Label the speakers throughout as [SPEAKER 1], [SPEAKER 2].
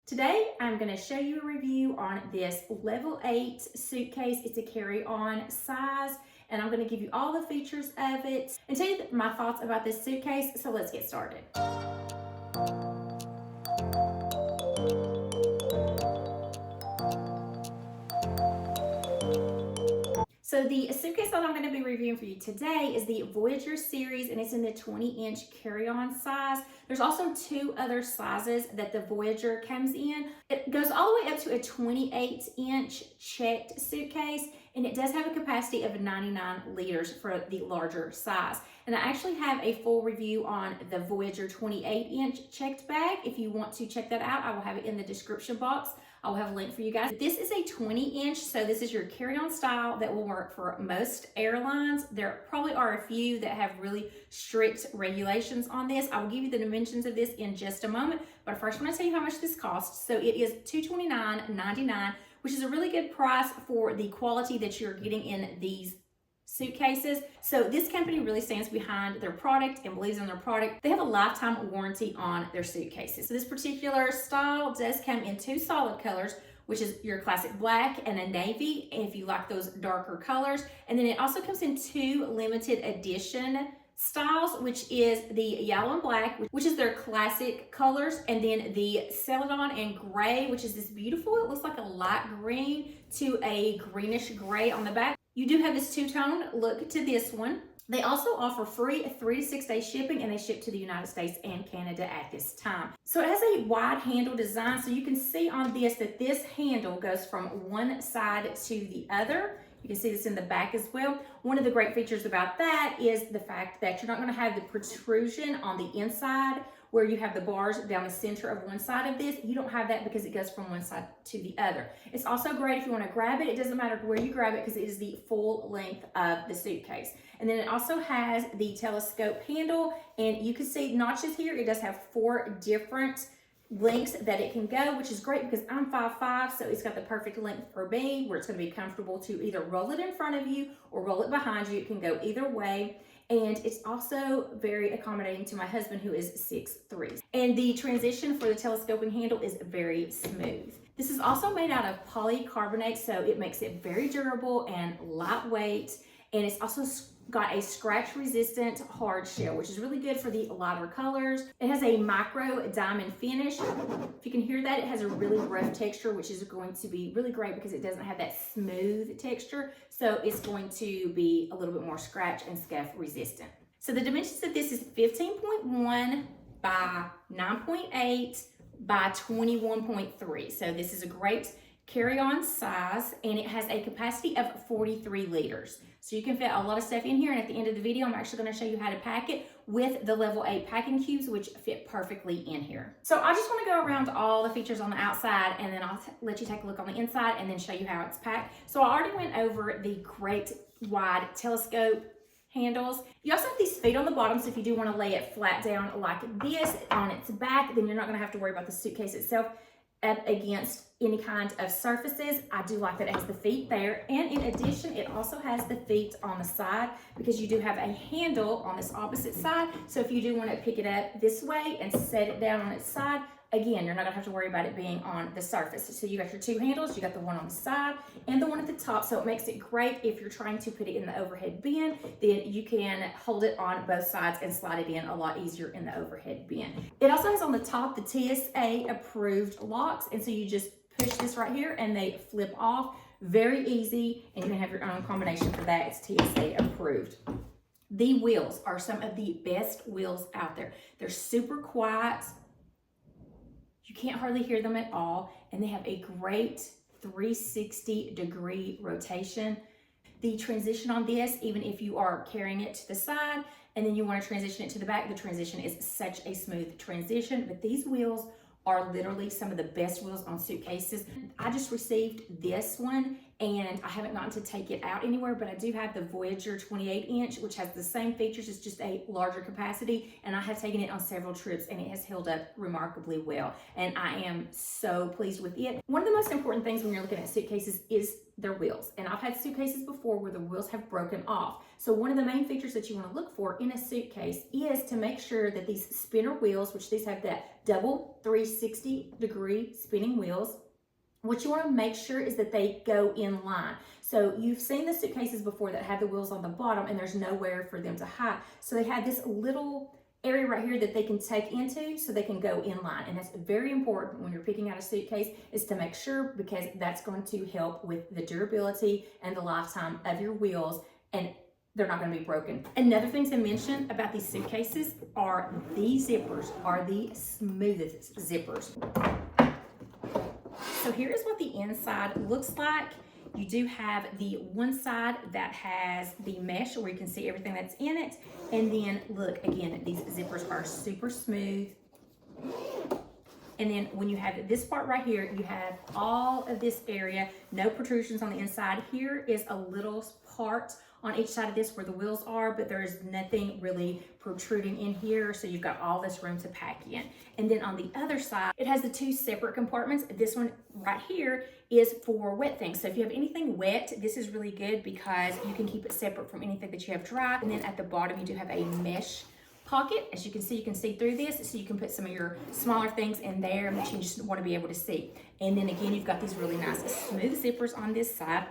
[SPEAKER 1] Today, I'm going to show you a review on this level 8 suitcase. It's a carry-on size, and I'm going to give you all the features of it and tell you my thoughts about this suitcase. So let's get started. So the suitcase that I'm going to be reviewing for you today is the Voyageur series, and it's in the 20-inch carry-on size. There's also two other sizes that the Voyageur comes in. It goes all the way up to a 28-inch checked suitcase, and it does have a capacity of 99 liters for the larger size. And I actually have a full review on the Voyageur 28-inch checked bag. If you want to check that out, I will have it in the description box. I'll have a link for you guys. This is a 20-inch, so this is your carry-on style that will work for most airlines. There probably are a few that have really strict regulations on this. I will give you the dimensions of this in just a moment, but first I'm going to tell you how much this costs. So it is $229.99, which is a really good price for the quality that you're getting in these suitcases. So this company really stands behind their product and believes in their product. They have a lifetime warranty on their suitcases. So this particular style does come in two solid colors, which is your classic black and a navy, if you like those darker colors. And then it also comes in two limited edition styles, which is the yellow and black, which is their classic colors, and then the celadon and gray, which is this beautiful, it looks like a light green to a greenish gray on the back. You do have this two-tone look to this one. They also offer free 3 to 6 day shipping, and they ship to the United States and Canada at this time. So it has a wide handle design, so you can see on this that this handle goes from one side to the other. You can see this in the back as well. One of the great features about that is the fact that you're not going to have the protrusion on the inside where you have the bars down the center of one side of this. You don't have that because it goes from one side to the other. It's also great if you want to grab it. It doesn't matter where you grab it because it is the full length of the suitcase. And then it also has the telescope handle, and you can see notches here. It does have 4 different lengths that it can go, which is great because I'm 5'5", so it's got the perfect length for me where it's going to be comfortable to either roll it in front of you or roll it behind you. It can go either way. And it's also very accommodating to my husband, who is 6'3". And the transition for the telescoping handle is very smooth. This is also made out of polycarbonate, so it makes it very durable and lightweight. And it's also got a scratch-resistant hard shell, which is really good for the lighter colors. It has a micro diamond finish. If you can hear that, it has a really rough texture, which is going to be really great because it doesn't have that smooth texture. So it's going to be a little bit more scratch and scuff resistant. So the dimensions of this is 15.1 by 9.8 by 21.3. So this is a great carry-on size, and it has a capacity of 43 liters. So you can fit a lot of stuff in here, and at the end of the video, I'm actually going to show you how to pack it with the level 8 packing cubes, which fit perfectly in here. So I just want to go around all the features on the outside, and then I'll let you take a look on the inside and then show you how it's packed. So I already went over the great wide telescope handles. You also have these feet on the bottom, so if you do want to lay it flat down like this on its back, then you're not going to have to worry about the suitcase itself up against any kind of surfaces. I do like that it has the feet there, and in addition it also has the feet on the side because you do have a handle on this opposite side. So if you do want to pick it up this way and set it down on its side, again, you're not gonna have to worry about it being on the surface. So you got your 2 handles, you got the one on the side and the one at the top. So it makes it great if you're trying to put it in the overhead bin, then you can hold it on both sides and slide it in a lot easier in the overhead bin. It also has on the top the TSA approved locks. And so you just push this right here and they flip off. Very easy, and you can have your own combination for that. It's TSA approved. The wheels are some of the best wheels out there. They're super quiet. You can't hardly hear them at all, and they have a great 360-degree rotation. The transition on this, even if you are carrying it to the side and then you want to transition it to the back, the transition is such a smooth transition. But these wheels are literally some of the best wheels on suitcases. I just received this one, and I haven't gotten to take it out anywhere, but I do have the Voyageur 28-inch, which has the same features, it's just a larger capacity, and I have taken it on several trips and it has held up remarkably well, and I am so pleased with it. One of the most important things when you're looking at suitcases is their wheels, and I've had suitcases before where the wheels have broken off. So one of the main features that you want to look for in a suitcase is to make sure that these spinner wheels, which these have that double 360-degree spinning wheels, what you want to make sure is that they go in line. So you've seen the suitcases before that have the wheels on the bottom and there's nowhere for them to hide. So they have this little area right here that they can take into so they can go in line. And that's very important when you're picking out a suitcase, is to make sure, because that's going to help with the durability and the lifetime of your wheels, and they're not going to be broken. Another thing to mention about these suitcases are these zippers are the smoothest zippers. So here is what the inside looks like. You do have the one side that has the mesh where you can see everything that's in it. And then look, again, these zippers are super smooth. And then when you have this part right here, you have all of this area, no protrusions on the inside. Here is a little part on each side of this where the wheels are, but there is nothing really protruding in here, so you've got all this room to pack in. And then on the other side, it has the two separate compartments. This one right here is for wet things. So if you have anything wet, this is really good because you can keep it separate from anything that you have dry. And then at the bottom, you do have a mesh pocket. As you can see through this, so you can put some of your smaller things in there that you just want to be able to see. And then again, you've got these really nice smooth zippers on this side,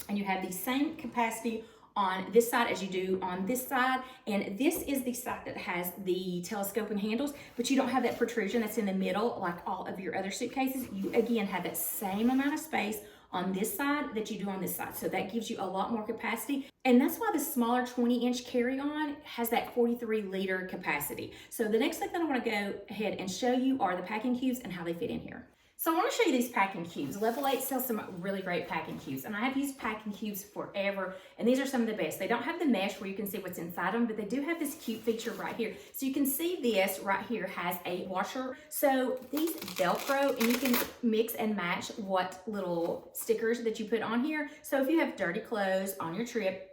[SPEAKER 1] and you have the same capacity on this side as you do on this side. And this is the side that has the telescoping handles, but you don't have that protrusion that's in the middle like all of your other suitcases. You again have that same amount of space on this side that you do on this side. So that gives you a lot more capacity. And that's why the smaller 20-inch carry-on has that 43-liter capacity. So the next thing that I want to go ahead and show you are the packing cubes and how they fit in here. So I want to show you these packing cubes. Level 8 sells some really great packing cubes, and I have used packing cubes forever, and these are some of the best. They don't have the mesh where you can see what's inside them, but they do have this cute feature right here. So you can see this right here has a washer. So these Velcro, and you can mix and match what little stickers that you put on here. So if you have dirty clothes on your trip,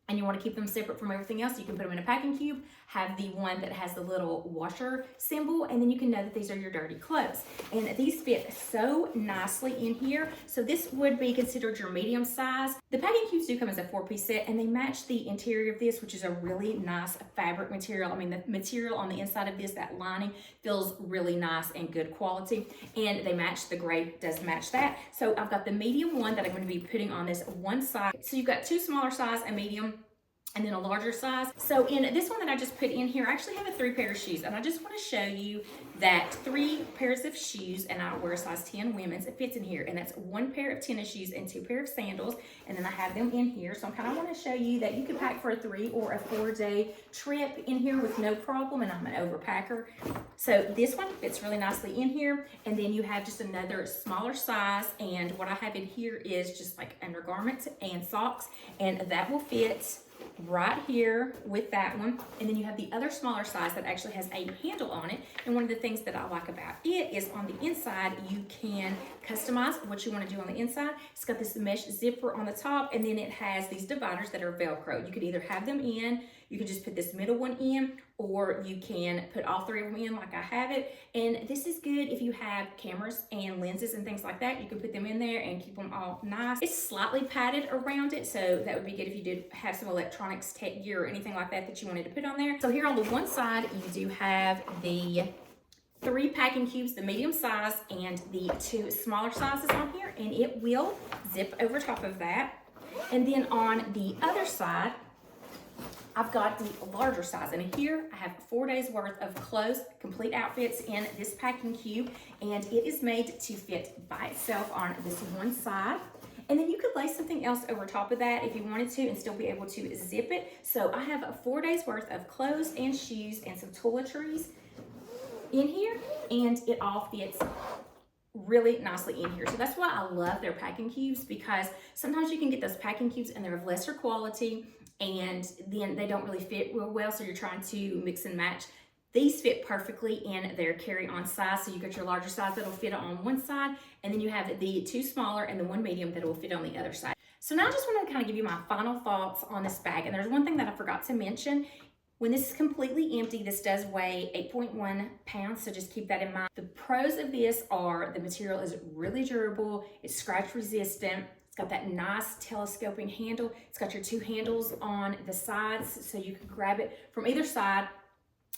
[SPEAKER 1] and you want to keep them separate from everything else, you can put them in a packing cube, have the one that has the little washer symbol, and then you can know that these are your dirty clothes. And these fit so nicely in here. So this would be considered your medium size. The packing cubes do come as a 4-piece set, and they match the interior of this, which is a really nice fabric material. I mean, the material on the inside of this, that lining, feels really nice and good quality. And they match, the gray does match that. So I've got the medium one that I'm going to be putting on this one side. So you've got two smaller size, a medium, and then a larger size. So in this one that I just put in here, I actually have a 3 pair of shoes, and I just want to show you that 3 pairs of shoes, and I wear a size 10 women's, it fits in here, and that's 1 pair of tennis shoes and 2 pair of sandals, and then I have them in here. So I kind of want to show you that you can pack for a 3 or a 4-day trip in here with no problem, and I'm an overpacker. So this one fits really nicely in here, and then you have just another smaller size, and what I have in here is just like undergarments and socks, and that will fit right here with that one. And then you have the other smaller size that actually has a handle on it. And one of the things that I like about it is on the inside, you can customize what you want to do on the inside. It's got this mesh zipper on the top, and then it has these dividers that are Velcro. You could either have them in, you could just put this middle one in, or you can put all 3 of them in like I have it. And this is good if you have cameras and lenses and things like that. You can put them in there and keep them all nice. It's slightly padded around it, so that would be good if you did have some electronics, tech gear, or anything like that that you wanted to put on there. So here on the one side, you do have the 3 packing cubes, the medium size, and the 2 smaller sizes on here, and it will zip over top of that. And then on the other side, I've got the larger size, and here I have 4 days worth of clothes, complete outfits in this packing cube, and it is made to fit by itself on this one side. And then you could lay something else over top of that if you wanted to and still be able to zip it. So I have 4 days worth of clothes and shoes and some toiletries in here, and it all fits really nicely in here. So that's why I love their packing cubes, because sometimes you can get those packing cubes and they're of lesser quality, and then they don't really fit real well, so you're trying to mix and match These fit perfectly in their carry-on size. So you got your larger size that'll fit on one side, and then you have the two smaller and the one medium that will fit on the other side. So now I just want to kind of give you my final thoughts on this bag. And there's one thing that I forgot to mention. When this is completely empty, this does weigh 8.1 pounds, so just keep that in mind. The pros of this are the material is really durable, it's scratch resistant, it's got that nice telescoping handle, it's got your two handles on the sides so you can grab it from either side.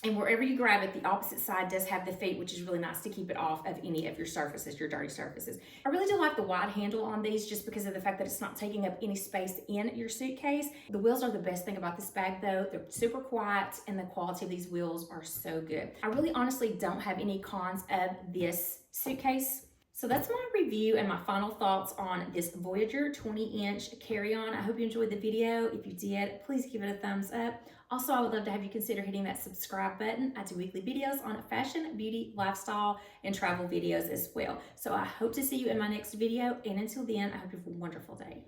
[SPEAKER 1] And wherever you grab it, the opposite side does have the feet, which is really nice to keep it off of any of your surfaces, your dirty surfaces. I really do like the wide handle on these just because of the fact that it's not taking up any space in your suitcase. The wheels are the best thing about this bag though. They're super quiet and the quality of these wheels are so good. I really honestly don't have any cons of this suitcase. So that's my review and my final thoughts on this Voyageur 20-inch carry-on. I hope you enjoyed the video. If you did, please give it a thumbs up. Also, I would love to have you consider hitting that subscribe button. I do weekly videos on fashion, beauty, lifestyle, and travel videos as well. So I hope to see you in my next video. And until then, I hope you have a wonderful day.